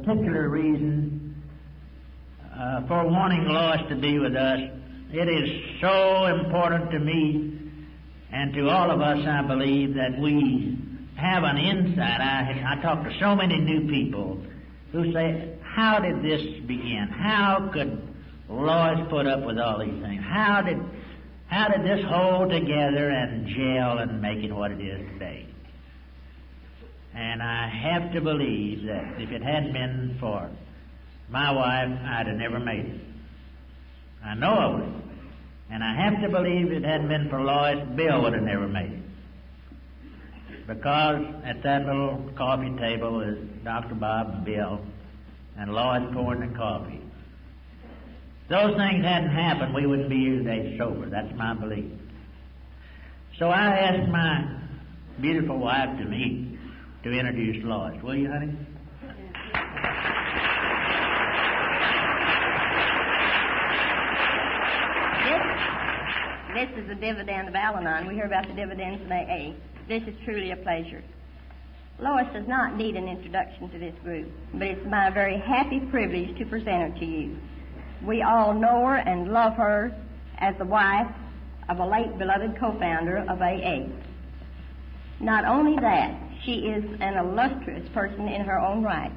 particular reason for wanting Lois to be with us. It is so important to me and to all of us, I believe, that we have an insight. I talk to so many new people who say, how did this begin? How could Lois put up with all these things? How did this hold together and gel and make it what it is today? And I have to believe that if it hadn't been for my wife, I'd have never made it. I know I would. And I have to believe if it hadn't been for Lois, Bill would have never made it. Because at that little coffee table was Dr. Bob and Bill and Lois pouring the coffee. If those things hadn't happened, we wouldn't be here today sober. That's my belief. So I asked my beautiful wife to meet to introduce Lois. Will you, honey? This is the dividend of Al-Anon. We hear about the dividends of AA. This is truly a pleasure. Lois does not need an introduction to this group, but it's my very happy privilege to present her to you. We all know her and love her as the wife of a late beloved co-founder of AA. Not only that, she is an illustrious person in her own right.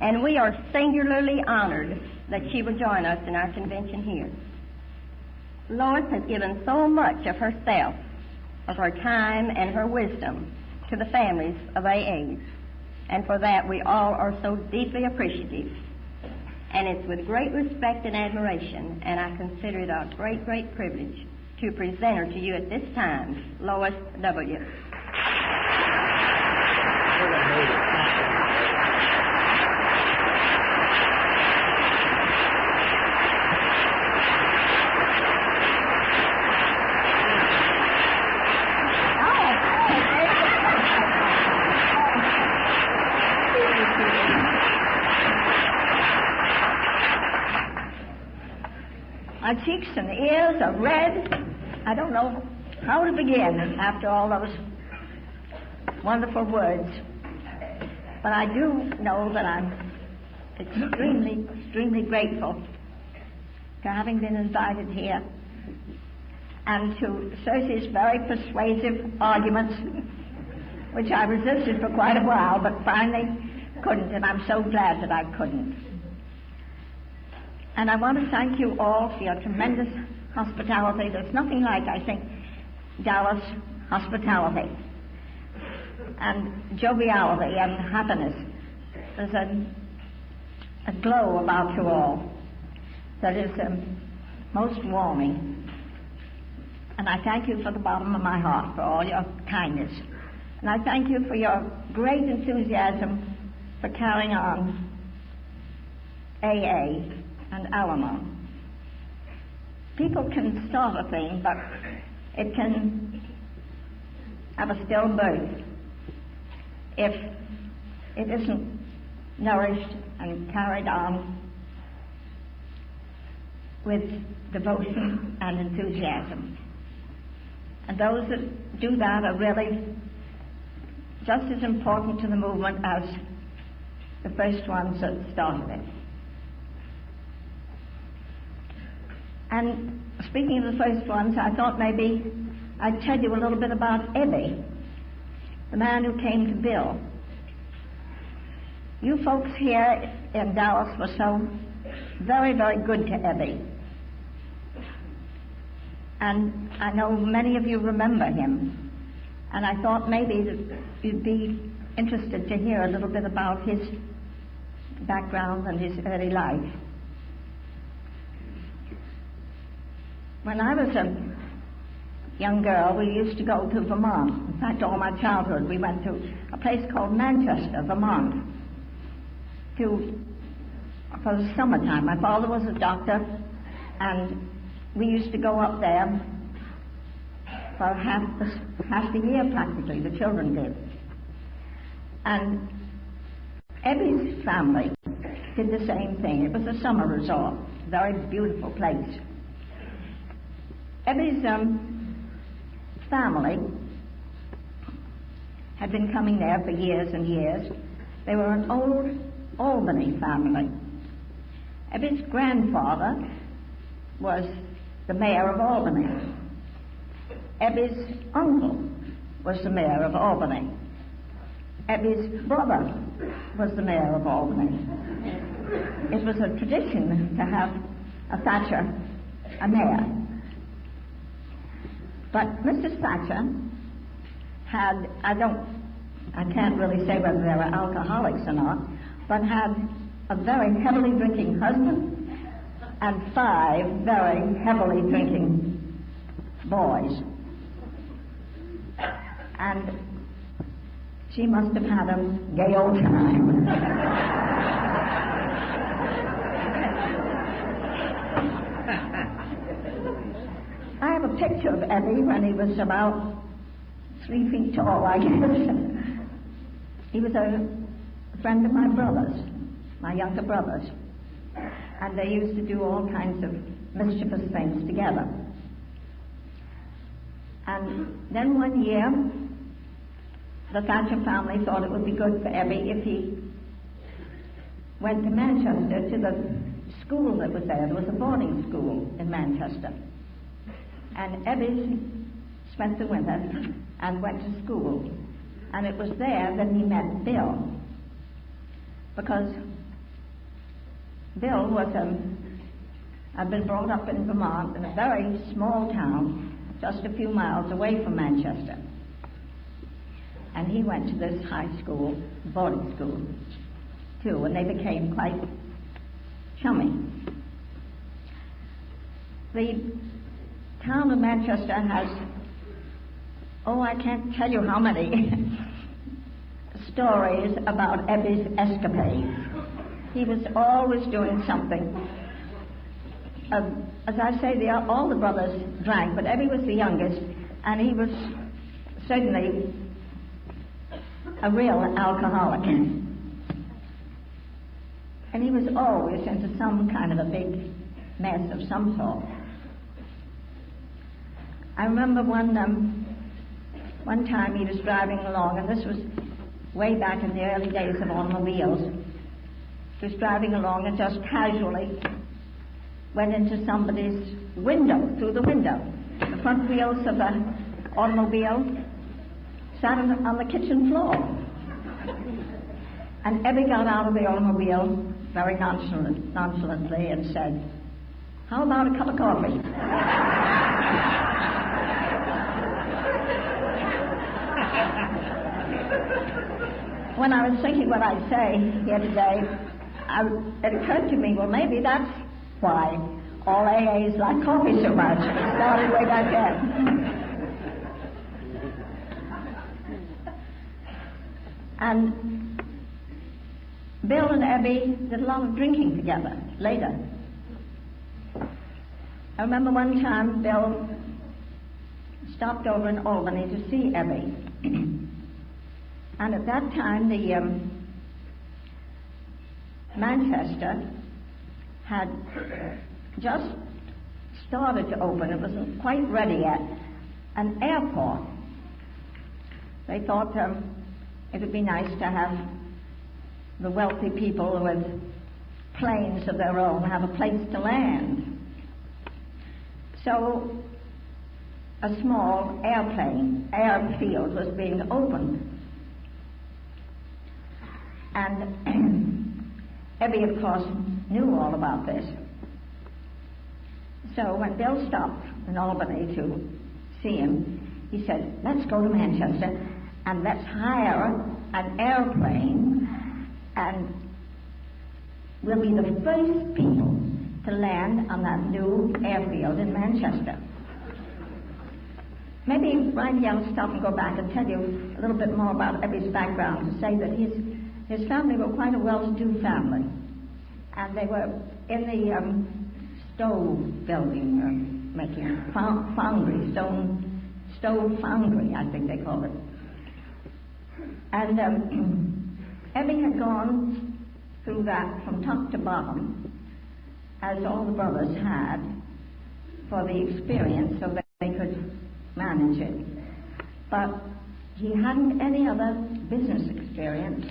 And we are singularly honored that she will join us in our convention here. Lois has given so much of herself, of her time and her wisdom to the families of AAs. And for that we all are so deeply appreciative. And it's with great respect and admiration, and I consider it a great, great privilege to present her to you at this time, Lois W. My cheeks and ears are red. I don't know how to begin after all those wonderful words. But I do know that I'm extremely, extremely grateful to having been invited here and to Cersei's very persuasive arguments, which I resisted for quite a while, but finally couldn't, and I'm so glad that I couldn't. And I want to thank you all for your tremendous hospitality. There's nothing like, I think, Dallas hospitality and joviality and happiness. There's a glow about you all that is most warming. And I thank you from the bottom of my heart for all your kindness. And I thank you for your great enthusiasm for carrying on AA and Al-Anon. People can start a thing, but it can have a still birth if it isn't nourished and carried on with devotion and enthusiasm. And those that do that are really just as important to the movement as the first ones that started it. And speaking of the first ones, I thought maybe I'd tell you a little bit about Ebby, the man who came to Bill. You folks here in Dallas were so very, very good to Ebby. And I know many of you remember him. And I thought maybe that you'd be interested to hear a little bit about his background and his early life. When I was a young girl, we used to go to Vermont. In fact, all my childhood, we went to a place called Manchester, Vermont, for the summertime. My father was a doctor, and we used to go up there for half the year, practically. The children did. And Ebby's family did the same thing. It was a summer resort, a very beautiful place. Ebby's family had been coming there for years and years. They were an old Albany family. Ebby's grandfather was the mayor of Albany. Ebby's uncle was the mayor of Albany. Ebby's brother was the mayor of Albany. It was a tradition to have a Thatcher, a mayor. But Mrs. Thatcher had, I can't really say whether they were alcoholics or not, but had a very heavily drinking husband and 5 very heavily drinking boys. And she must have had a gay old time. I have a picture of Ebby when he was about 3 feet tall, I guess. He was a friend of my brother's, my younger brother's. And they used to do all kinds of mischievous things together. And then one year, the Thatcher family thought it would be good for Ebby if he went to Manchester to the school that was there. There was a boarding school in Manchester. And Ebby spent the winter and went to school. And it was there that he met Bill. Because Bill was had been brought up in Vermont in a very small town, just a few miles away from Manchester. And he went to this high school, boarding school, too, and they became quite chummy. The town of Manchester has, I can't tell you how many stories about Ebby's escapades. He was always doing something. As I say, all the brothers drank, but Ebby was the youngest, and he was certainly a real alcoholic. And he was always into some kind of a big mess of some sort. I remember one time he was driving along, and this was way back in the early days of automobiles. He was driving along and just casually went into somebody's window, through the window. The front wheels of the automobile sat on the kitchen floor. And Ebby got out of the automobile very nonchalantly and said, "How about a cup of coffee?" When I was thinking what I'd say here today, it occurred to me, well, maybe that's why all AAs like coffee so much. It started way back then. And Bill and Ebby did a lot of drinking together later. I remember one time Bill stopped over in Albany to see Ebby. And at that time, the Manchester had just started to open. It wasn't quite ready yet. An airport. They thought it would be nice to have the wealthy people with planes of their own have a place to land. So a small airfield was being opened. And Ebby, of course, knew all about this. So when Bill stopped in Albany to see him, he said, "Let's go to Manchester and let's hire an airplane and we'll be the first people to land on that new airfield in Manchester." Maybe Riley will stop and go back and tell you a little bit more about Ebby's background, to say that his family were quite a well-to-do family. And they were in the stove building, making foundry, stove foundry, I think they call it. And Ebby had gone through that from top to bottom, as all the brothers had, for the experience so that they could manage it. But he hadn't any other business experience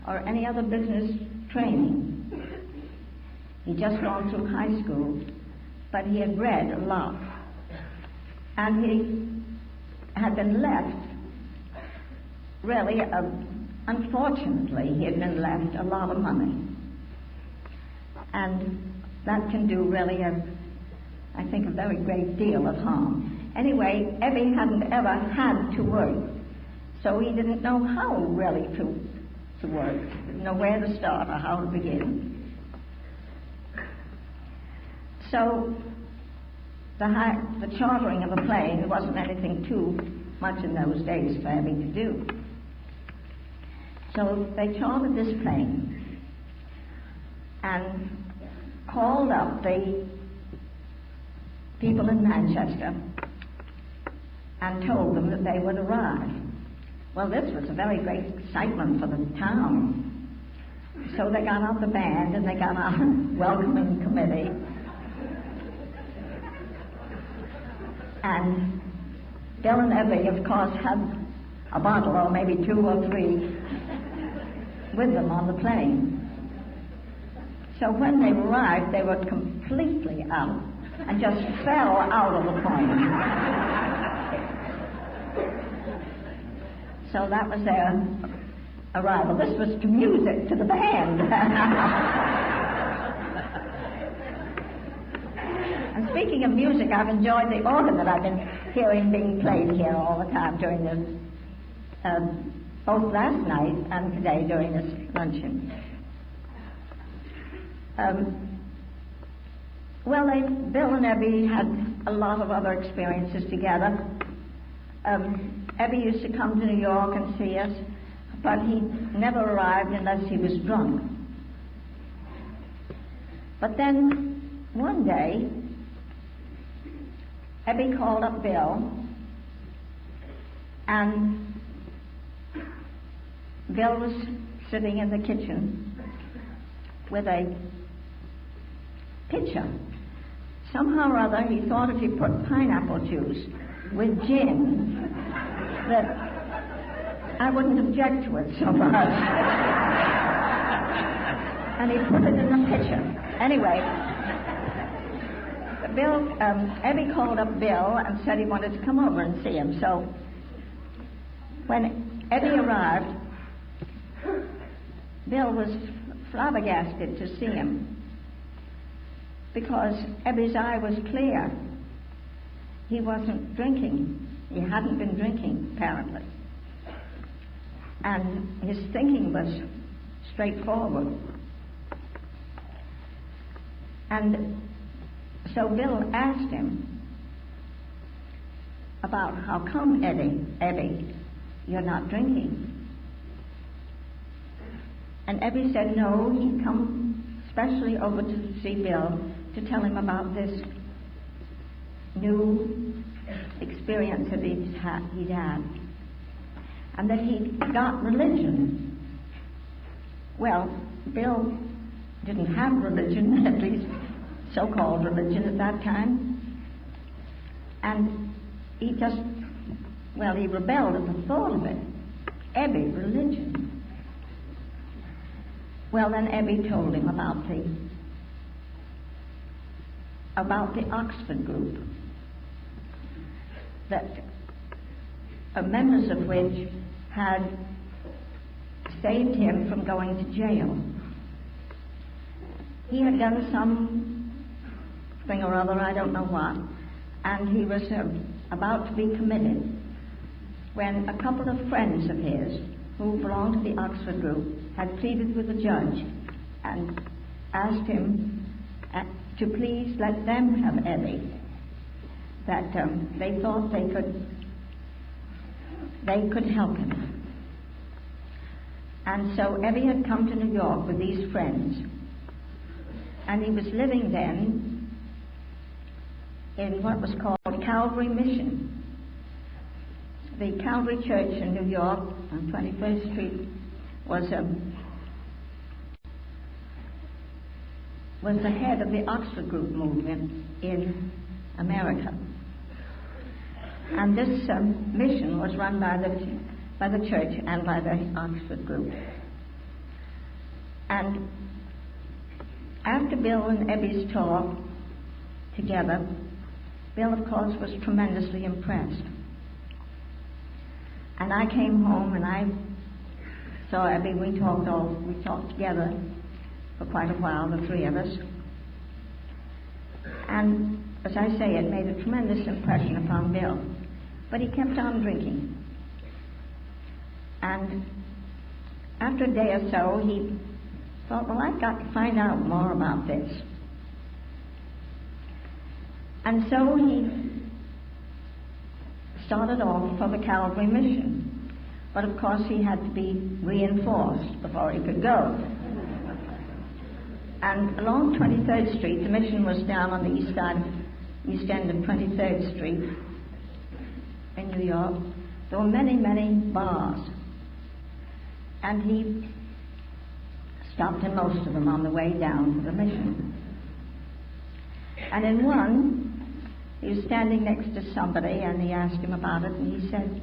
or any other business training. He'd just gone through high school, but he had read a lot. And he had been left, really, unfortunately, he had been left a lot of money. And that can do really, I think, a very great deal of harm. Anyway, Ebby hadn't ever had to work, so he didn't know how really to work, didn't know where to start or how to begin. So the chartering of a plane wasn't anything too much in those days for Ebby to do. So they chartered this plane and called up the people in Manchester and told them that they would arrive. Well, this was a very great excitement for the town. So they got out the band and they got out a welcoming committee. And Bill and Ebby, of course, had a bottle or maybe 2 or 3 with them on the plane. So when they arrived, they were completely out and just fell out of the plane. So that was their arrival. This was to music, to the band. And speaking of music, I've enjoyed the organ that I've been hearing being played here all the time during this, both last night and today during this luncheon. Well, Bill and Ebby had a lot of other experiences together. Ebby used to come to New York and see us, but he never arrived unless he was drunk. But then, one day, Ebby called up Bill, and Bill was sitting in the kitchen with a pitcher. Somehow or other, he thought if he put pineapple juice with gin, that I wouldn't object to it so much. And he put it in the pitcher. Anyway, Ebby called up Bill and said he wanted to come over and see him. So when Ebby arrived, Bill was flabbergasted to see him, because Ebby's eye was clear. He wasn't drinking. He hadn't been drinking, apparently. And his thinking was straightforward. And so Bill asked him about how come, Ebby, you're not drinking? And Ebby said no, he'd come specially over to see Bill to tell him about this new experience that he'd had, and that he'd got religion. Well, Bill didn't have religion, at least so-called religion at that time, and he rebelled at the thought of it. Ebby, religion. Well, then Ebby told him about the Oxford group, that members of which had saved him from going to jail. He had done something or other, I don't know what, and he was about to be committed when a couple of friends of his who belonged to the Oxford group had pleaded with the judge and asked him to please let them have Ebby, that they thought they could help him. And so Ebby had come to New York with these friends, and he was living then in what was called Calvary Mission. The Calvary Church in New York on 21st Street was the head of the Oxford group movement in America. And this mission was run by the church and by the Oxford group. And after Bill and Ebby's talk together, Bill, of course, was tremendously impressed. And I came home and I saw Ebby. We talked together for quite a while, the three of us. And as I say, it made a tremendous impression upon Bill. But he kept on drinking. And after a day or so, he thought, well, I've got to find out more about this. And so he started off for the Calvary mission. But of course he had to be reinforced before he could go. And along 23rd Street, the mission was down on the east end of 23rd Street in New York. There were many, many bars. And he stopped in most of them on the way down to the mission. And in one, he was standing next to somebody, and he asked him about it, and he said,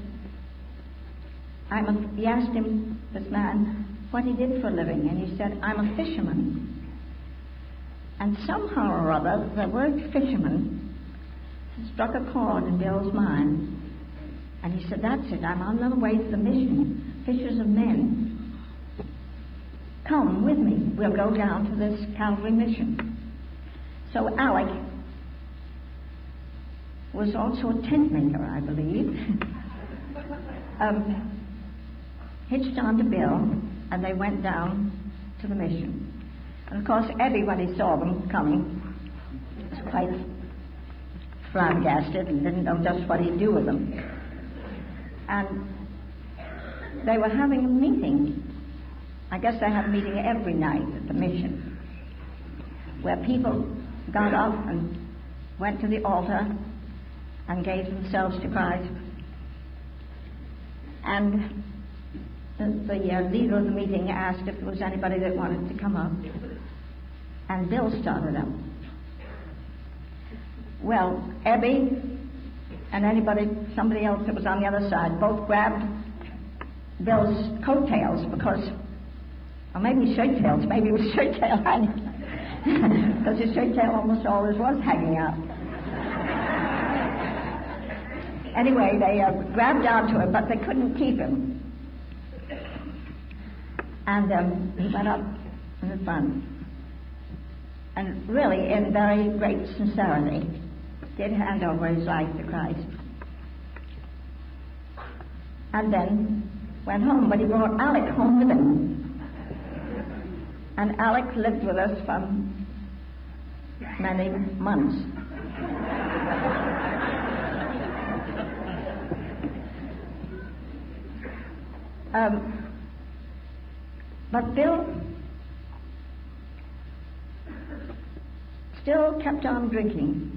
he asked him, this man, what he did for a living, and he said, I'm a fisherman. And somehow or other, the word fisherman struck a chord in Bill's mind. And he said, that's it, I'm on the way to the mission, fishers of men. Come with me, we'll go down to this Calvary mission. So Alec was also a tent maker, I believe, hitched on to Bill, and they went down to the mission. And of course, Eddie, when he saw them coming, was quite flabbergasted and didn't know just what he'd do with them. And they were having a meeting. I guess they had a meeting every night at the mission, where people got up and went to the altar and gave themselves to Christ. And the leader of the meeting asked if there was anybody that wanted to come up. And Bill started up. Well, Ebby and somebody else that was on the other side, both grabbed Bill's coattails because, or maybe shirt tails, maybe it was shirt tail hanging, because his shirt tail almost always was hanging out. Anyway, they grabbed onto him, but they couldn't keep him. And he went up in the front. And really, in very great sincerity, did hand over his life to Christ. And then went home, but he brought Alec home with him. And Alec lived with us for many months. But Bill still kept on drinking.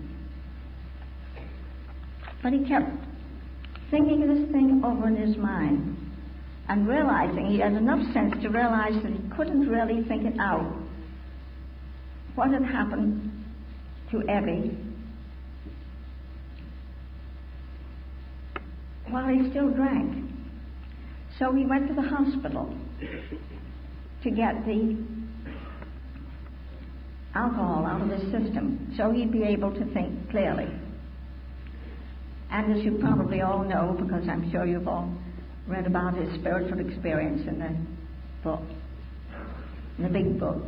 But he kept thinking this thing over in his mind and realizing, he had enough sense to realize that he couldn't really think it out. What had happened to Evie while he still drank. So he went to the hospital to get the alcohol out of his system so he'd be able to think clearly. And as you probably all know, because I'm sure you've all read about his spiritual experience in the book, in the big book,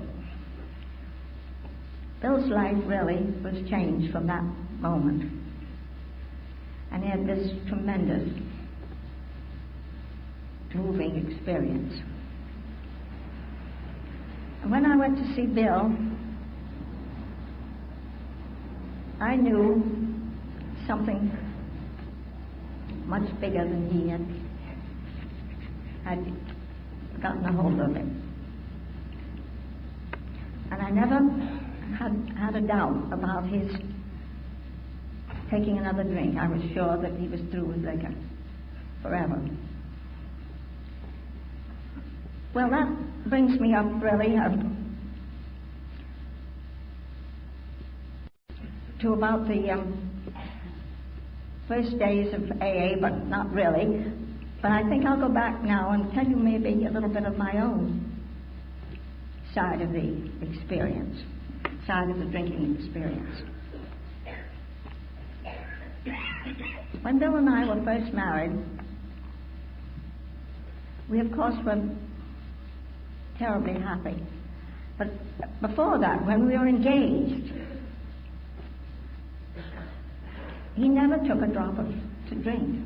Bill's life really was changed from that moment. And he had this tremendous, moving experience. And when I went to see Bill, I knew something much bigger than he had gotten a hold of him. And I never had a doubt about his taking another drink. I was sure that he was through with liquor forever. Well, that brings me up really to about the first days of AA, but not really. But I think I'll go back now and tell you maybe a little bit of my own side of the experience, side of the drinking experience. When Bill and I were first married, we of course were terribly happy. But before that, when we were engaged, he never took a drop to drink.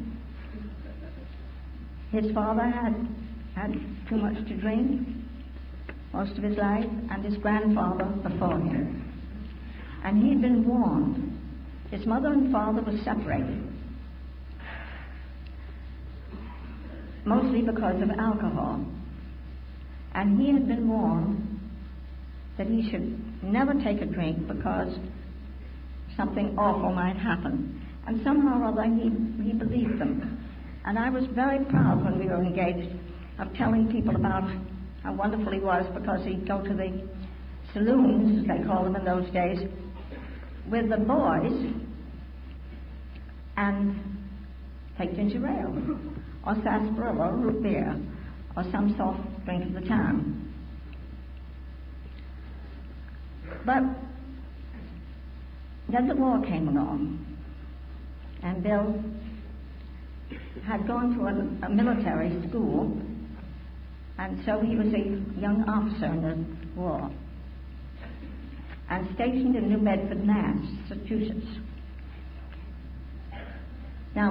His father had too much to drink most of his life, and his grandfather before him. And he'd been warned. His mother and father were separated, mostly because of alcohol. And he had been warned that he should never take a drink because something awful might happen. And somehow or other he believed them. And I was very proud when we were engaged of telling people about how wonderful he was, because he'd go to the saloons, as they called them in those days, with the boys and take ginger ale or sarsaparilla or root beer or some soft drink of the town. But then the war came along, and Bill had gone to a military school, and so he was a young officer in the war and stationed in New Bedford, Massachusetts. Now,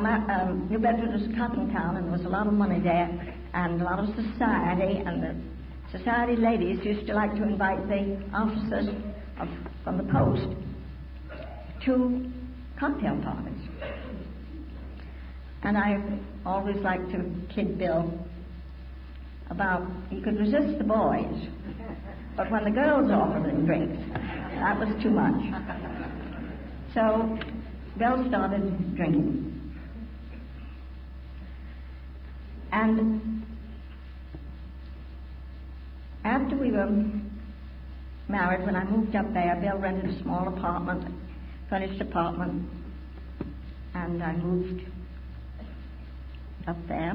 New Bedford was a cotton town, and there was a lot of money there, and a lot of society, and the society ladies used to like to invite the officers from the post to cocktail parties. And I always liked to kid Bill about he could resist the boys, but when the girls offered him drinks, that was too much. So Bill started drinking. And after we were married, when I moved up there, Bill rented a small apartment, furnished apartment, and I moved up there.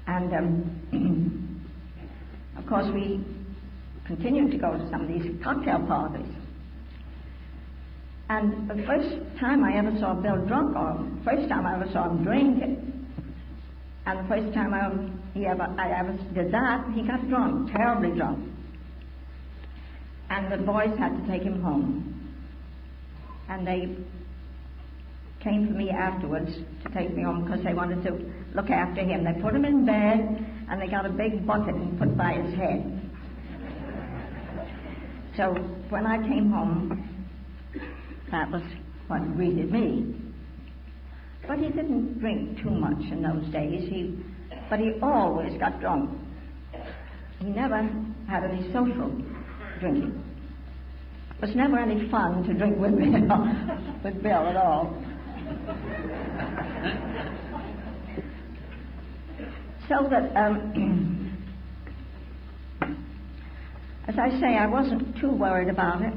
And of course we continued to go to some of these cocktail parties. And the first time I ever saw Bill drunk, or first time I ever saw him drink, and the first time I ever did that, he got drunk, terribly drunk. And the boys had to take him home. And they came for me afterwards to take me home because they wanted to look after him. They put him in bed, and they got a big bucket and put by his head. So when I came home, that was what greeted me. But he didn't drink too much in those days, but he always got drunk. He never had any social drinking. It was never any fun to drink with Bill at all. So that, as I say, I wasn't too worried about it.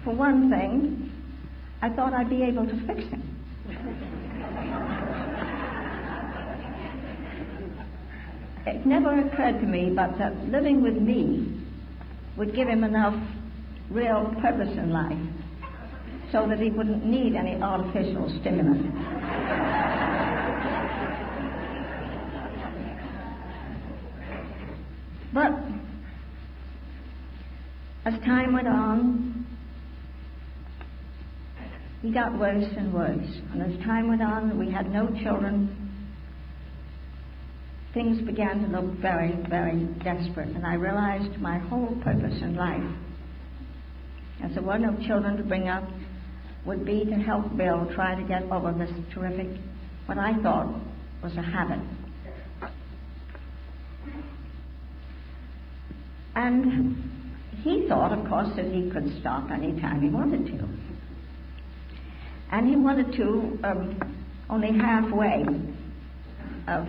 For one thing, I thought I'd be able to fix him. It never occurred to me but that living with me would give him enough real purpose in life so that he wouldn't need any artificial stimulant. But as time went on, he got worse and worse. And as time went on and we had no children, things began to look very, very desperate. And I realized my whole purpose in life, as there were no children to bring up, would be to help Bill try to get over this terrific, what I thought was a habit. And he thought, of course, that he could stop any time he wanted to. And he wanted to only halfway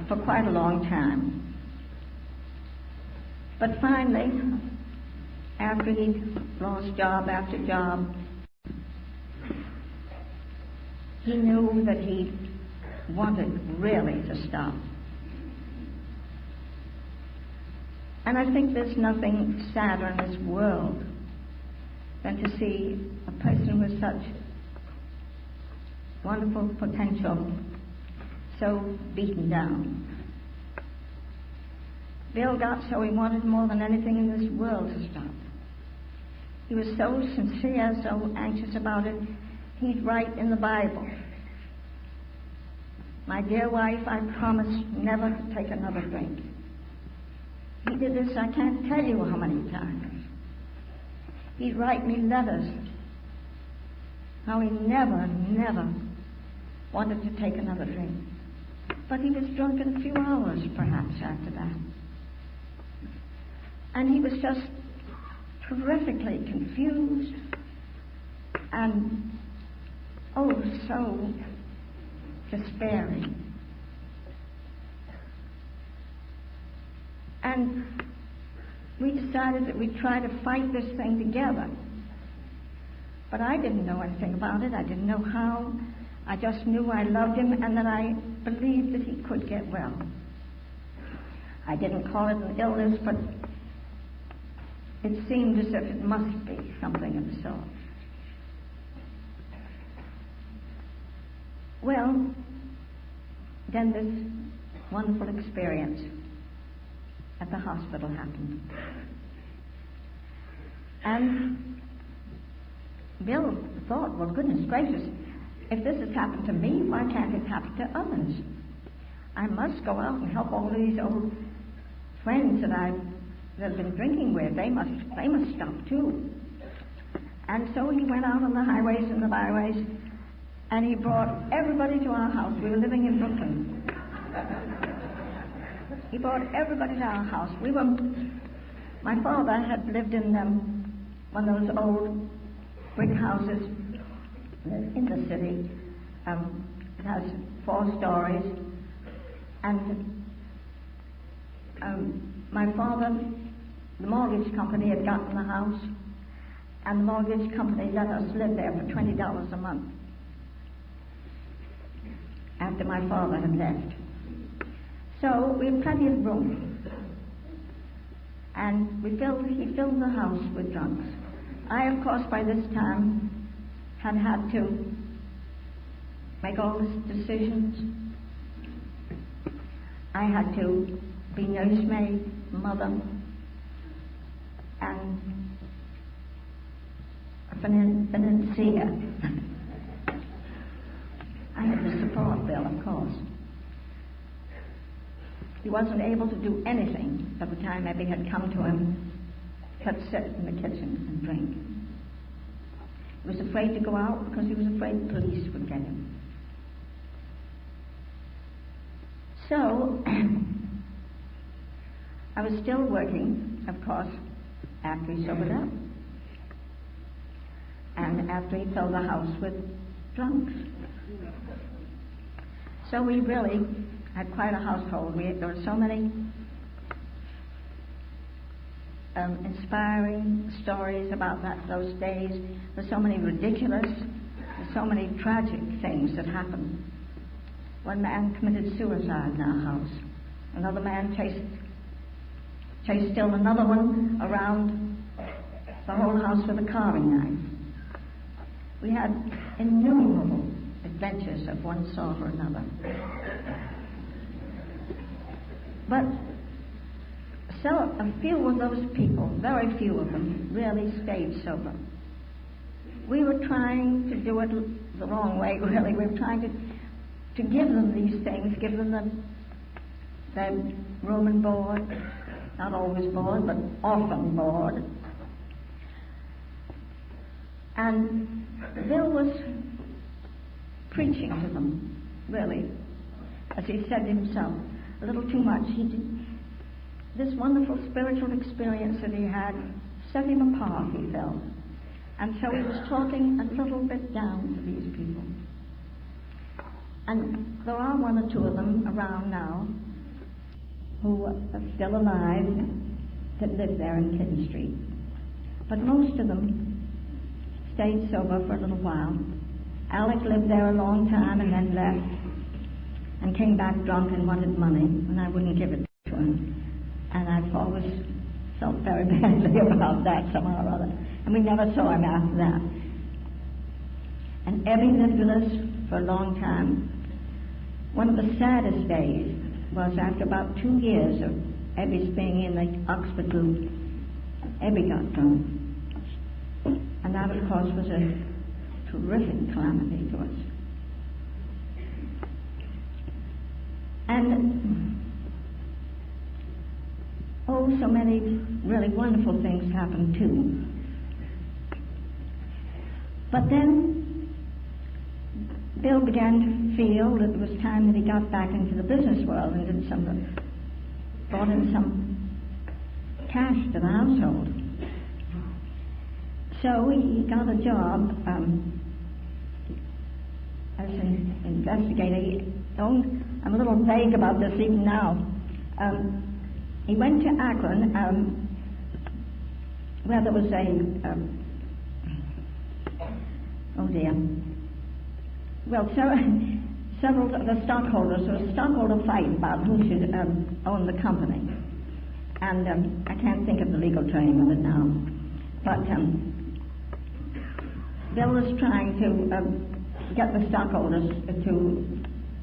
for quite a long time. But finally, after he'd lost job after job, he knew that he wanted really to stop. And I think there's nothing sadder in this world than to see a person with such wonderful potential so beaten down. Bill got so he wanted more than anything in this world to stop. He was so sincere, so anxious about it, he'd write in the Bible, "My dear wife, I promise never to take another drink." He did this, I can't tell you how many times. He'd write me letters, how he never wanted to take another drink. But he was drunk in a few hours, perhaps, after that. And he was just terrifically confused and, oh, so despairing. And we decided that we'd try to fight this thing together. But I didn't know anything about it. I didn't know how. I just knew I loved him and that I believed that he could get well. I didn't call it an illness, but it seemed as if it must be something of the sort. Well, then this wonderful experience at the hospital happened. And Bill thought, well, goodness gracious, if this has happened to me, why can't it happen to others? I must go out and help all these old friends that I've been drinking with. They must stop too. And so he went out on the highways and the byways, and he brought everybody to our house. We were living in Brooklyn. He brought everybody to our house. My father had lived in one of those old brick houses in the city. It has 4 stories. And my father, the mortgage company had gotten the house, and the mortgage company let us live there for $20 a month after my father had left. So we had plenty of room. And he filled the house with drunks. I, of course, by this time had to make all the decisions. I had to be nursemaid, mother, and a financier. I had to support Bill, of course. He wasn't able to do anything by the time Abby had come to him, except sit in the kitchen and drink. He was afraid to go out because he was afraid the police would get him. So, I was still working, of course, after he sobered up. And after he filled the house with drunks. So we really had quite a household. There were so many inspiring stories about those days. There were so many ridiculous, so many tragic things that happened. One man committed suicide in our house. Another man chased still another one around the whole house with a carving knife. We had innumerable adventures of one sort or another. But so a few of those people, very few of them, really stayed sober. We were trying to do it the wrong way, really. We were trying to give them these things, give them the room and board, not always board, but often board. And Bill was preaching to them, really, as he said himself, a little too much. This wonderful spiritual experience that he had set him apart, he felt. And so he was talking a little bit down to these people. And there are one or two of them around now who are still alive that live there in Kidden Street. But most of them stayed sober for a little while. Alec lived there a long time and then left and came back drunk and wanted money, and I wouldn't give it to him. And I've always felt very badly about that somehow or other. And we never saw him after that. And Ebby lived with us for a long time. One of the saddest days was after about 2 years of Ebby's being in the Oxford group, Ebby got drunk. And that, of course, was a terrific calamity to us. And so many really wonderful things happened too. But then Bill began to feel that it was time that he got back into the business world and brought in some cash to the household. So he got a job as an investigator. I'm a little vague about this even now. He went to Akron, where there was several of the stockholders. There was a stockholder fight about who should own the company. And I can't think of the legal term of it now. But Bill was trying to get the stockholders to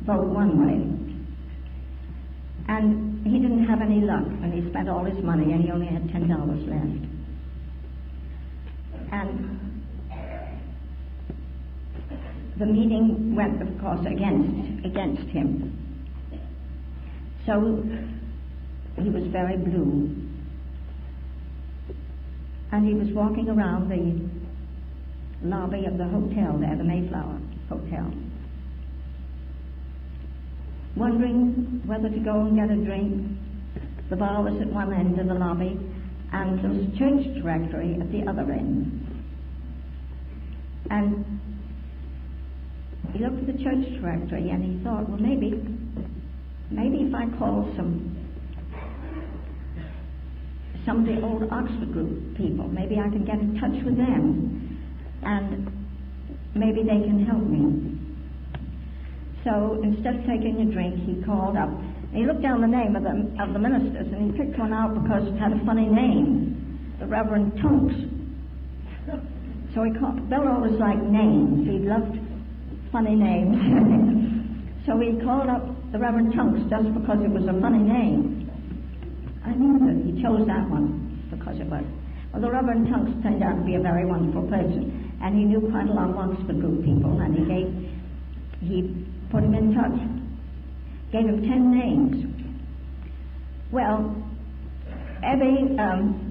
vote one way. And he didn't have any luck, and he spent all his money, and he only had $10 left. And the meeting went, of course, against him. So he was very blue. And he was walking around the lobby of the hotel there, the Mayflower Hotel, wondering whether to go and get a drink. The bar was at one end of the lobby, and there was a church directory at the other end. And he looked at the church directory and he thought, well, maybe if I call some of the old Oxford group people, maybe I can get in touch with them, and maybe they can help me. So instead of taking a drink, he called up. He looked down the name of the ministers, and he picked one out because it had a funny name, the Reverend Tunks. So he called. Bill always liked names. He loved funny names. So he called up the Reverend Tunks just because it was a funny name. I knew that he chose that one because it was. Well, the Reverend Tunks turned out to be a very wonderful person, and he knew quite a lot of Oxford group people, and he put him in touch, gave him 10 names. Well,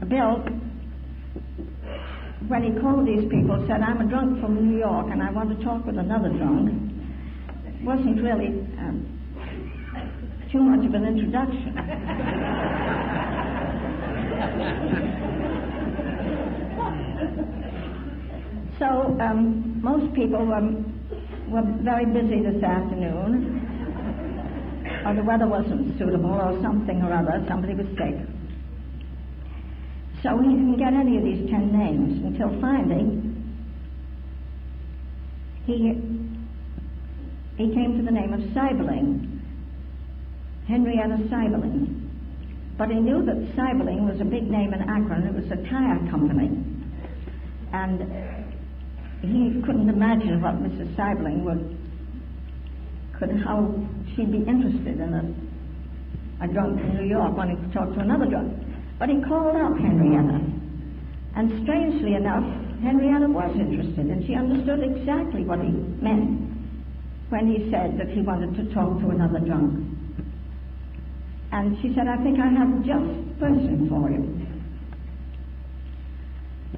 Bill, when he called these people, said, I'm a drunk from New York and I want to talk with another drunk. It wasn't really too much of an introduction. So most people were very busy this afternoon, or the weather wasn't suitable, or something or other. Somebody was sick. So he didn't get any of these 10 names until finally he came to the name of Seiberling, Henrietta Seiberling. But he knew that Seiberling was a big name in Akron. It was a tire company. And he couldn't imagine what Mrs. Seiberling how she'd be interested in a drunk from New York wanting to talk to another drunk. But he called up Henrietta, and strangely enough, Henrietta was interested, and she understood exactly what he meant when he said that he wanted to talk to another drunk. And she said, I think I have just the person for you.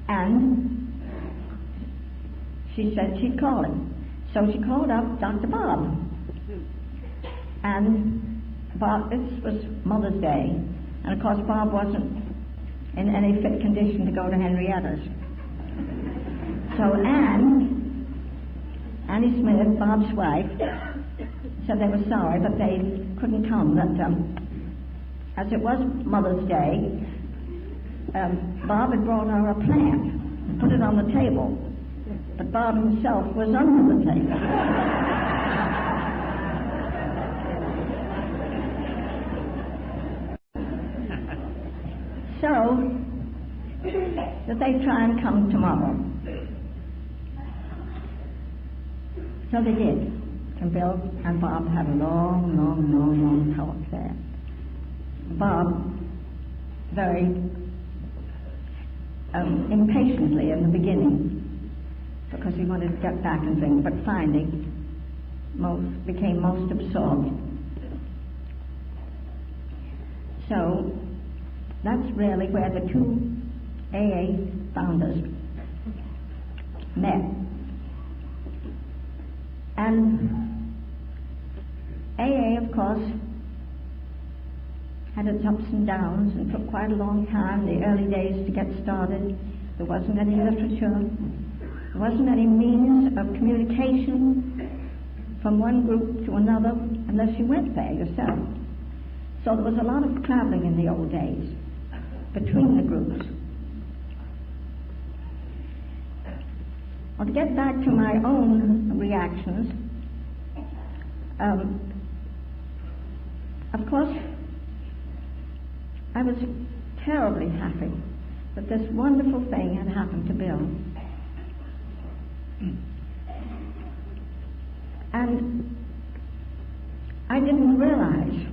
And she said she'd call him. So she called up Dr. Bob. And Bob, this was Mother's Day, and of course Bob wasn't in any fit condition to go to Henrietta's. So Annie Smith, Bob's wife, said they were sorry, but they couldn't come. That as it was Mother's Day, Bob had brought her a plant and put it on the table, but Bob himself was under the table. So they try and come tomorrow. So they did. And Bill and Bob had a long talk there. Bob very impatiently in the beginning, because he wanted to get back and things, but finally became most absorbed. So that's really where the two AA founders met. And AA, of course, had its ups and downs and took quite a long time, the early days, to get started. There wasn't any literature. There wasn't any means of communication from one group to another unless you went there yourself. So there was a lot of traveling in the old days between the groups. Well, to get back to my own reactions, of course, I was terribly happy that this wonderful thing had happened to Bill. And I didn't realize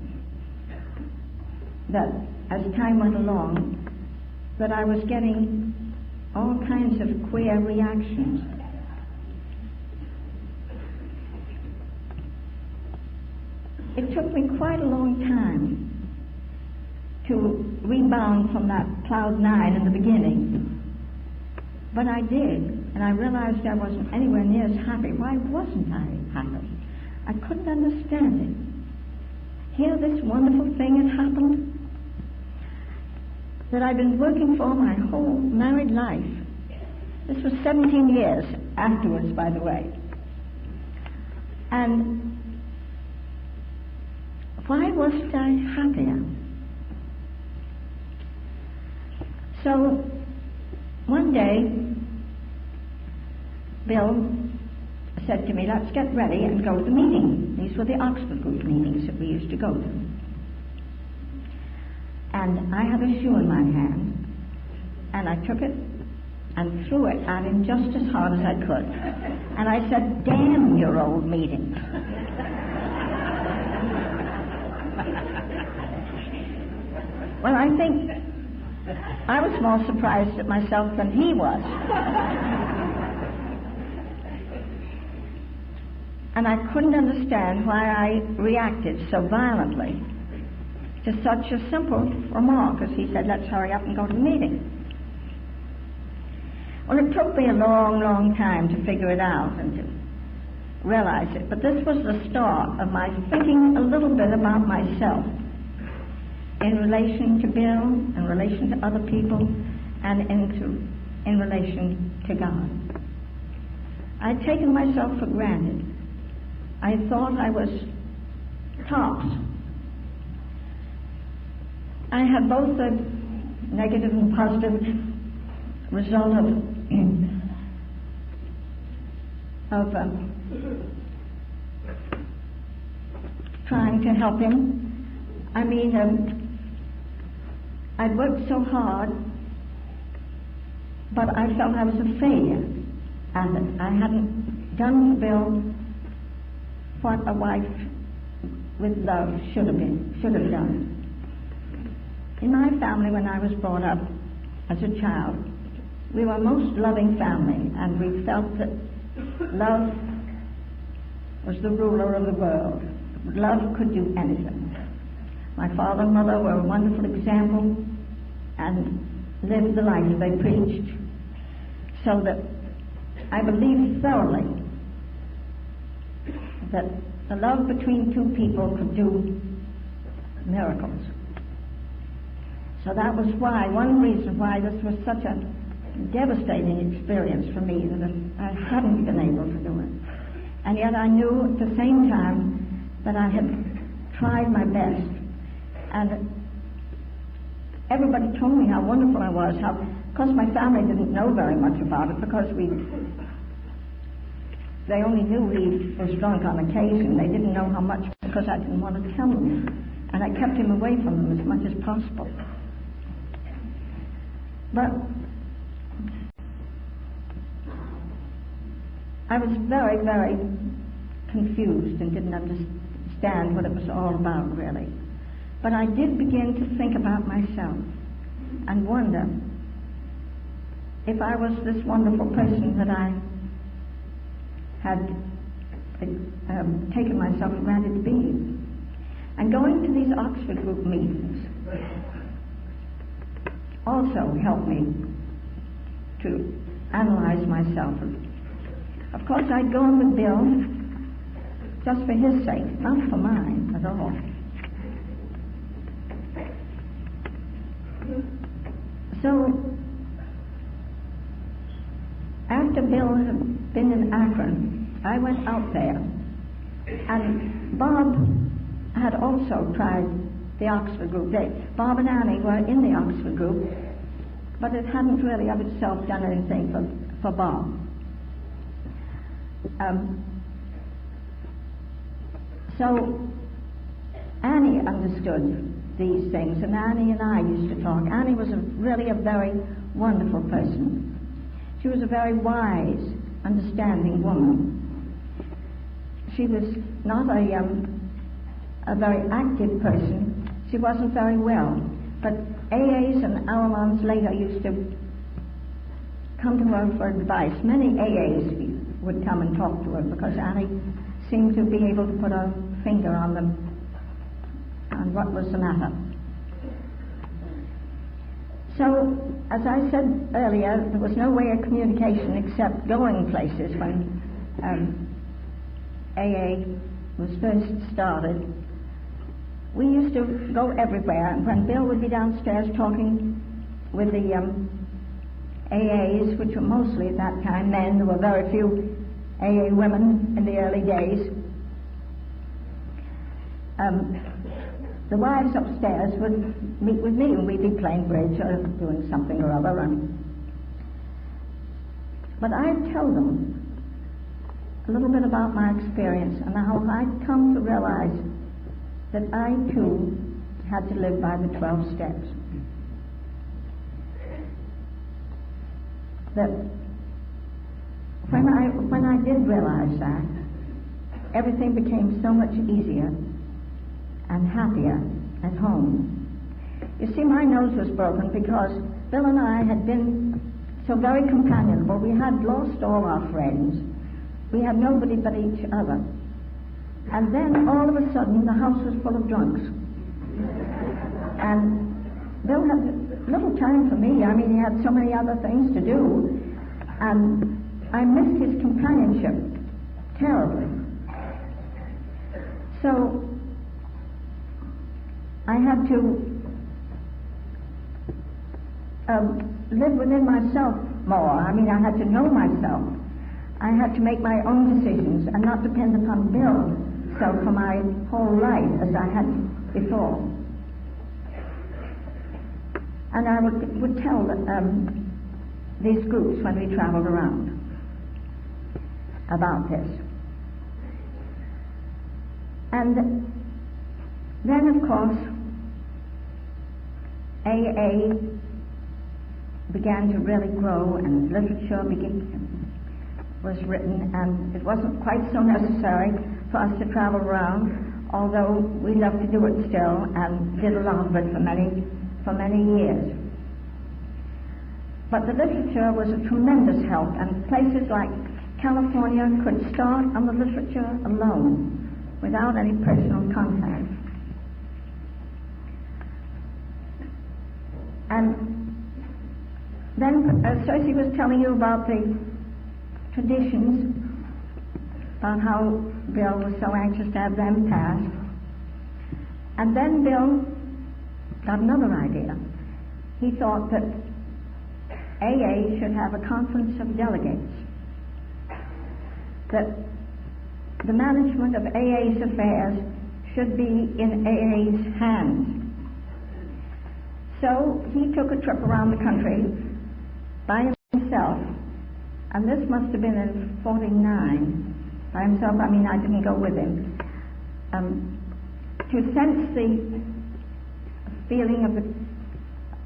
that as time went along that I was getting all kinds of queer reactions. It took me quite a long time to rebound from that cloud nine in the beginning. But I did, and I realized I wasn't anywhere near as happy. Why wasn't I happy? I couldn't understand it. Here this wonderful thing had happened that I'd been working for my whole married life. This was 17 years afterwards, by the way. And why wasn't I happier? So one day, Bill said to me, let's get ready and go to the meeting. These were the Oxford group meetings that we used to go to. And I had a shoe in my hand, and I took it and threw it at him just as hard as I could. And I said, damn your old meetings. Well, I think I was more surprised at myself than he was. And I couldn't understand why I reacted so violently to such a simple remark as he said, let's hurry up and go to the meeting. Well, it took me a long time to figure it out and to realize it, but this was the start of my thinking a little bit about myself in relation to Bill, in relation to other people, and in relation to God. I'd taken myself for granted. I thought I was tops. I had both the negative and positive result of trying to help him. I mean, I'd worked so hard, but I felt I was a failure at it. I hadn't done for Bill what a wife with love should have done. In my family, when I was brought up as a child, we were a most loving family, and we felt that love was the ruler of the world. Love could do anything. My father and mother were a wonderful example and lived the life they preached, so that I believe thoroughly that the love between two people could do miracles. So that was why, one reason why this was such a devastating experience for me, that I hadn't been able to do it. And yet I knew at the same time that I had tried my best. And everybody told me how wonderful I was, how, of course my family didn't know very much about it because they only knew he was drunk on occasion. They didn't know how much because I didn't want to tell them. And I kept him away from them as much as possible. But I was very, very confused and didn't understand what it was all about, really. But I did begin to think about myself and wonder if I was this wonderful person that I had taken myself for granted to be. And going to these Oxford group meetings also helped me to analyze myself. Of course, I'd go on with Bill just for his sake, not for mine at all. So, after Bill had been in Akron, I went out there, and Bob had also tried the Oxford group. Bob and Annie were in the Oxford group, but it hadn't really of itself done anything for Bob. So Annie understood these things, and Annie and I used to talk. Annie was really a very wonderful person. She was a very wise, understanding woman. She was not a very active person. She wasn't very well. But AAs and Al-Anons later used to come to her for advice. Many AAs would come and talk to her because Annie seemed to be able to put her finger on what was the matter. So, as I said earlier, there was no way of communication except going places when AA was first started. We used to go everywhere, and when Bill would be downstairs talking with the AAs, which were mostly at that time men, there were very few AA women in the early days, the wives upstairs would meet with me, and we'd be playing bridge or doing something or other. But I'd tell them a little bit about my experience and how I'd come to realize that I too had to live by the 12 steps. That when I did realize that, everything became so much easier and happier at home. You see, my nose was broken because Bill and I had been so very companionable. We had lost all our friends. We had nobody but each other. And then all of a sudden the house was full of drunks. And Bill had little time for me. I mean, he had so many other things to do. And I missed his companionship terribly. So I had to live within myself more. I mean, I had to know myself. I had to make my own decisions and not depend upon Bill for my whole life as I had before. And I would tell these groups when we traveled around about this. And then, of course, AA began to really grow, and literature was written, and it wasn't quite so necessary for us to travel around, although we loved to do it still and did a lot of it for many years. But the literature was a tremendous help, and places like California could start on the literature alone without any personal contact. And then Cersei was telling you about the traditions, about how Bill was so anxious to have them passed. And then Bill got another idea. He thought that AA should have a conference of delegates, that the management of AA's affairs should be in AA's hands. So he took a trip around the country by himself, and this must have been in 49. By himself, I mean I didn't go with him, to sense the feeling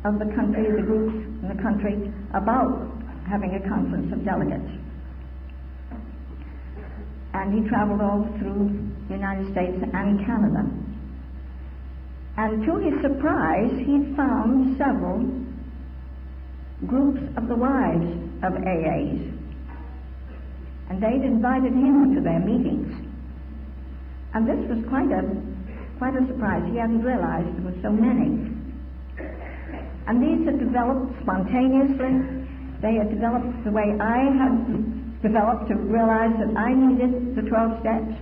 of the country, the groups in the country, about having a conference of delegates. and he traveled all through the United States and Canada. And to his surprise, he found several groups of the wives of AAs, and they'd invited him to their meetings. And this was quite a surprise. He hadn't realized there were so many. And these had developed spontaneously. They had developed the way I had developed to realize that I needed the 12 steps.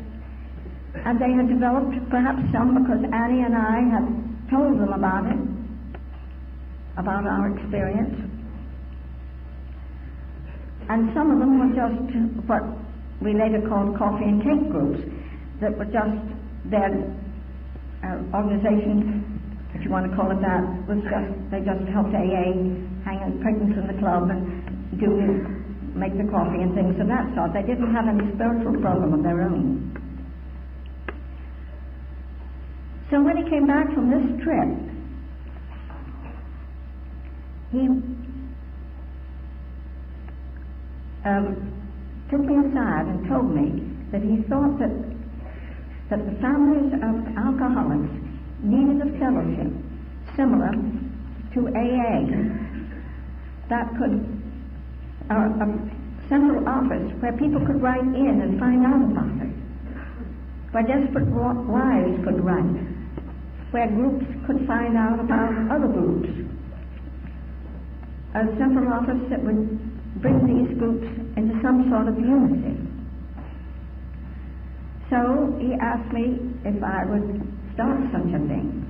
And they had developed perhaps some because Annie and I had told them about it, about our experience. And some of them were just what we later called coffee and cake groups, that were just their organization, if you want to call it that, they just helped AA hang on presents in the club and make the coffee and things of that sort. They didn't have any spiritual program of their own. So when he came back from this trip, he took me aside and told me that he thought that the families of alcoholics needed a fellowship similar to AA, that could, a central office where people could write in and find out about it, where desperate wives could write, where groups could find out about other groups, a central office that would bring these groups into some sort of unity. So he asked me if I would start such a thing.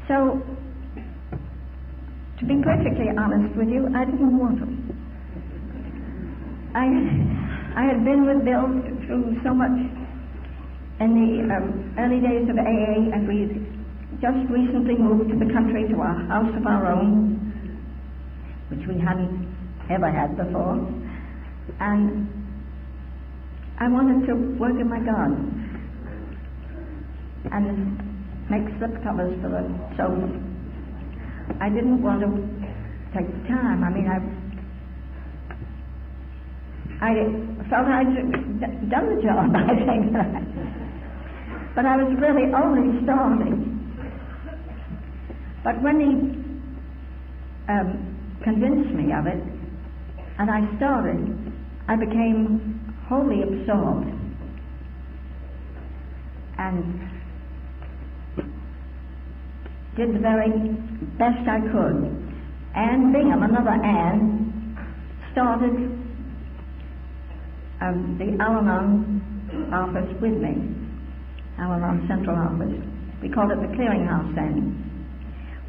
So, to be perfectly honest with you, I didn't want to. I had been with Bill through so much in the early days of AA, and we just recently moved to the country to a house of our own, which we hadn't ever had before, and I wanted to work in my garden and make slip covers for the sofa. I didn't want to take the time. I mean, I felt I'd done the job, I think. But I was really only starting. But when he convinced me of it, and I started, I became wholly absorbed and did the very best I could. Anne Bingham, another Anne, started the Al-Anon office with me, Al-Anon Central Office. We called it the clearinghouse then.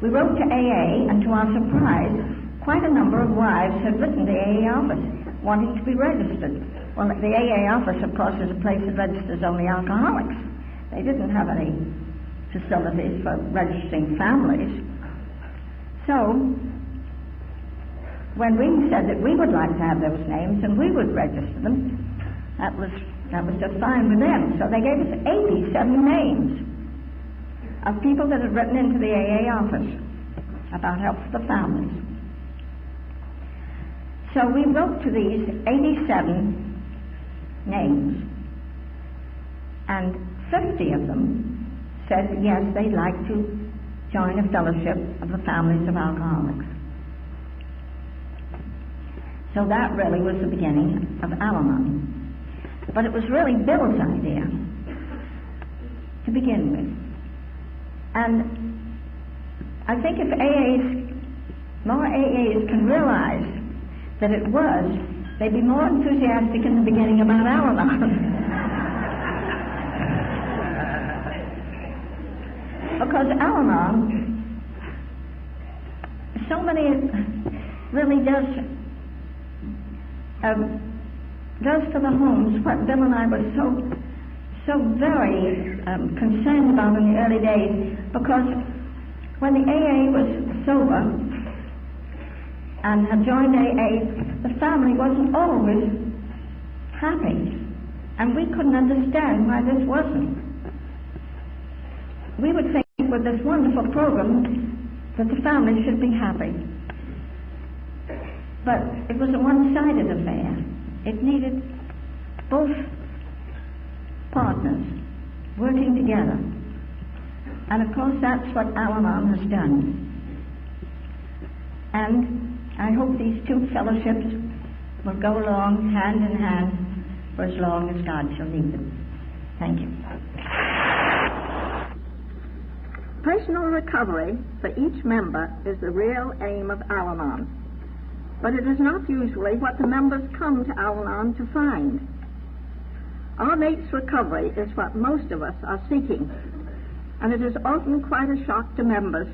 We wrote to AA, and to our surprise, quite a number of wives had written to the AA office wanting to be registered. Well, the AA office, of course, is a place that registers only alcoholics. They didn't have any facilities for registering families. So, when we said that we would like to have those names and we would register them, that was just fine with them. So they gave us 87 names of people that had written into the AA office about help for the families. So we wrote to these 87 names, and 50 of them said yes, they'd like to join a fellowship of the families of alcoholics. So that really was the beginning of Al-Anon. But it was really Bill's idea to begin with. And I think if more AAs can realize that it was, they'd be more enthusiastic in the beginning about Al-Anon. Because Al-Anon, so many really does for the homes what Bill and I were so very concerned about in the early days, because when the AA was sober and had joined AA, the family wasn't always happy, and we couldn't understand why this wasn't. We would think with this wonderful program that the family should be happy. But it was a one-sided affair. It needed both partners working together. And of course that's what Al-Anon has done. And I hope these two fellowships will go along hand in hand for as long as God shall need them. Thank you. Personal recovery for each member is the real aim of Al-Anon, but it is not usually what the members come to Al-Anon to find. Our mate's recovery is what most of us are seeking, and it is often quite a shock to members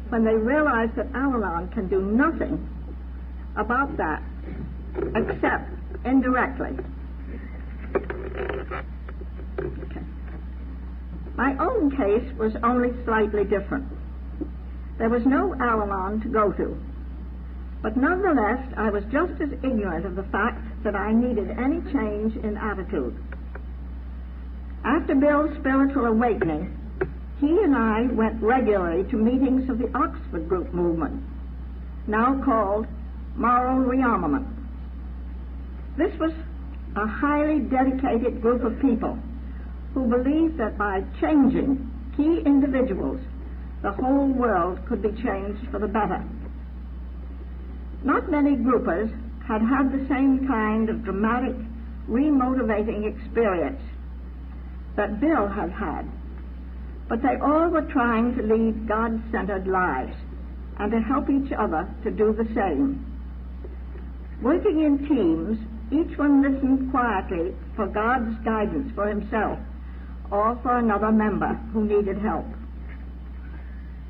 when they realize that Al-Anon can do nothing about that except indirectly. Okay. My own case was only slightly different. There was no Al-Anon to go to, but nonetheless I was just as ignorant of the fact that I needed any change in attitude. After Bill's spiritual awakening, he and I went regularly to meetings of the Oxford Group movement, now called Moral Rearmament. This was a highly dedicated group of people who believed that by changing key individuals, the whole world could be changed for the better. Not many groupers had had the same kind of dramatic, remotivating experience that Bill had had, but they all were trying to lead God-centered lives and to help each other to do the same. Working in teams, each one listened quietly for God's guidance for himself or for another member who needed help.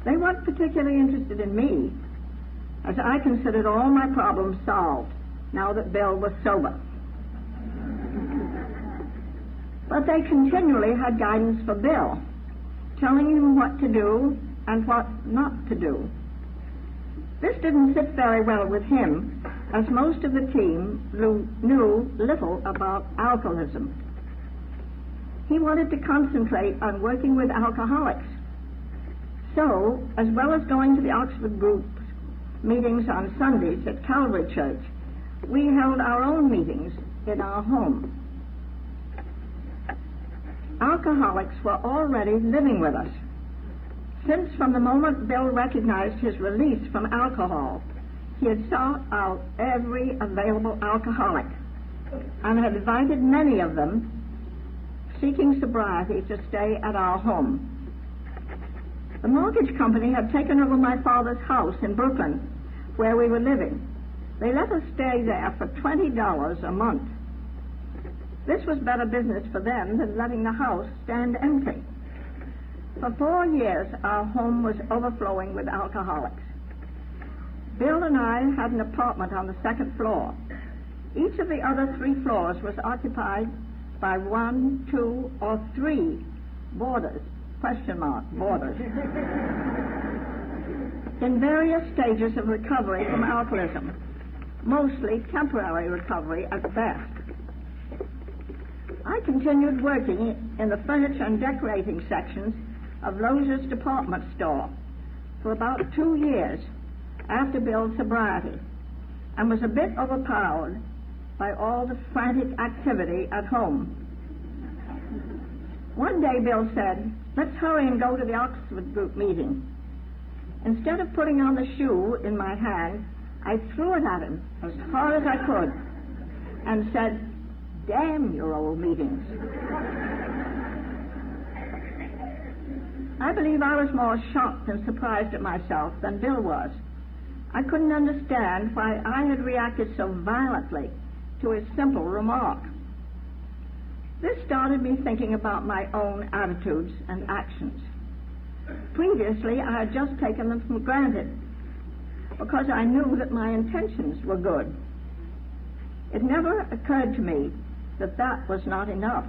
They weren't particularly interested in me, as I considered all my problems solved now that Bill was sober. But they continually had guidance for Bill, telling him what to do and what not to do. This didn't sit very well with him, as most of the team knew little about alcoholism. He wanted to concentrate on working with alcoholics. So, as well as going to the Oxford Group's meetings on Sundays at Calvary Church, we held our own meetings in our home. Alcoholics were already living with us, since from the moment Bill recognized his release from alcohol, he had sought out every available alcoholic and had invited many of them seeking sobriety to stay at our home. The mortgage company had taken over my father's house in Brooklyn, where we were living. They let us stay there for $20 a month. This was better business for them than letting the house stand empty. For 4 years, our home was overflowing with alcoholics. Bill and I had an apartment on the second floor. Each of the other 3 floors was occupied by 1, 2, or 3 boarders, boarders, in various stages of recovery from alcoholism, mostly temporary recovery at best. I continued working in the furniture and decorating sections of Lois' department store for about 2 years after Bill's sobriety, and was a bit overpowered by all the frantic activity at home. One day Bill said, "Let's hurry and go to the Oxford Group meeting." Instead of putting on the shoe in my hand, I threw it at him as hard as I could and said, "Damn your old meetings." I believe I was more shocked and surprised at myself than Bill was. I couldn't understand why I had reacted so violently to his simple remark. This started me thinking about my own attitudes and actions. Previously, I had just taken them for granted because I knew that my intentions were good. It never occurred to me that that was not enough.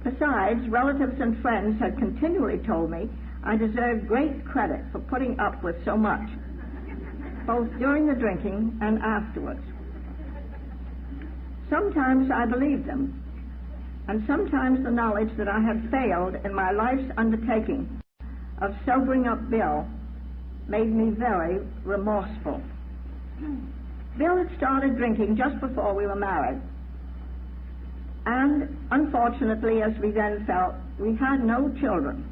Besides, relatives and friends had continually told me I deserved great credit for putting up with so much, both during the drinking and afterwards. Sometimes I believed them, and sometimes the knowledge that I had failed in my life's undertaking of sobering up Bill made me very remorseful. Bill had started drinking just before we were married. And unfortunately, as we then felt, we had no children.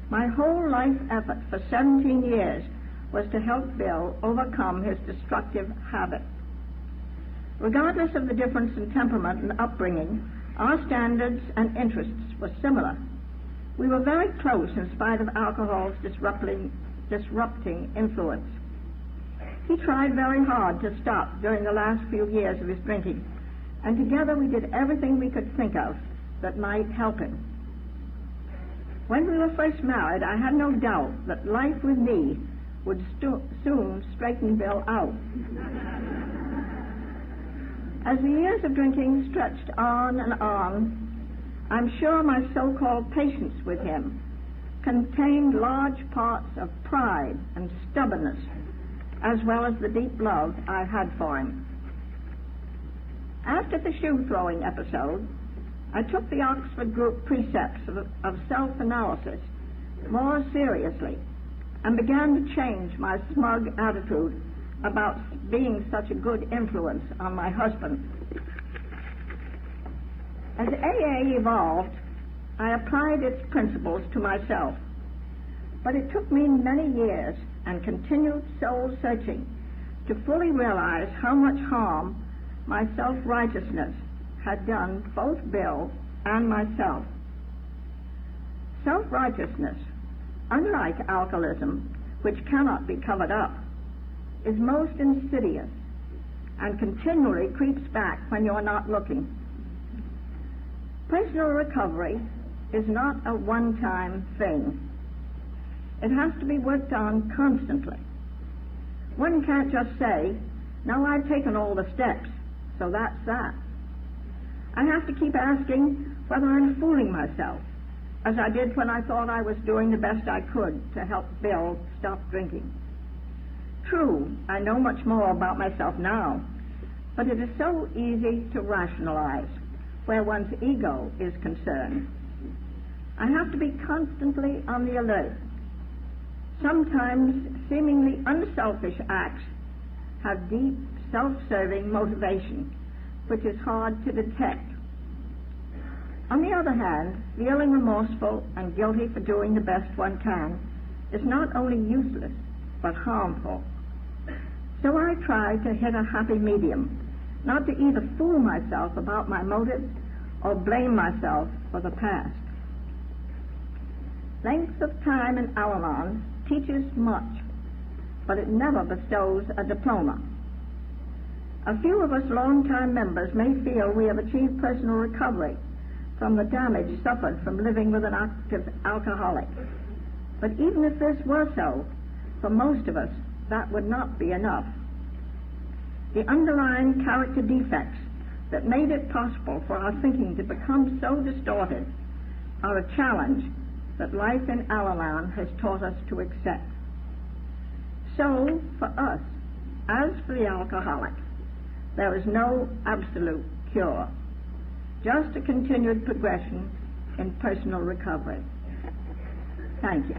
My whole life effort for 17 years was to help Bill overcome his destructive habit. Regardless of the difference in temperament and upbringing, our standards and interests were similar. We were very close in spite of alcohol's disrupting influence. He tried very hard to stop during the last few years of his drinking, and together we did everything we could think of that might help him. When we were first married, I had no doubt that life with me would soon straighten Bill out. As the years of drinking stretched on and on, I'm sure my so-called patience with him contained large parts of pride and stubbornness, as well as the deep love I had for him. After the shoe-throwing episode, I took the Oxford Group precepts of self-analysis more seriously and began to change my smug attitude about being such a good influence on my husband. As AA evolved, I applied its principles to myself, but it took me many years and continued soul-searching to fully realize how much harm my self-righteousness had done both Bill and myself. Self-righteousness, unlike alcoholism, which cannot be covered up, is most insidious and continually creeps back when you are not looking. Personal recovery is not a one-time thing. It has to be worked on constantly. One can't just say, "Now I've taken all the steps, so that's that." I have to keep asking whether I'm fooling myself, as I did when I thought I was doing the best I could to help Bill stop drinking. True, I know much more about myself now, but it is so easy to rationalize where one's ego is concerned. I have to be constantly on the alert. Sometimes seemingly unselfish acts have deep, self-serving motivation, which is hard to detect. On the other hand, feeling remorseful and guilty for doing the best one can is not only useless, but harmful. So I try to hit a happy medium, not to either fool myself about my motives or blame myself for the past. Length of time in Al-Anon teaches much, but it never bestows a diploma. A few of us long-time members may feel we have achieved personal recovery from the damage suffered from living with an active alcoholic. But even if this were so, for most of us, that would not be enough. The underlying character defects that made it possible for our thinking to become so distorted are a challenge that life in Al-Anon has taught us to accept. So, for us, as for the alcoholic, there is no absolute cure, just a continued progression in personal recovery. Thank you.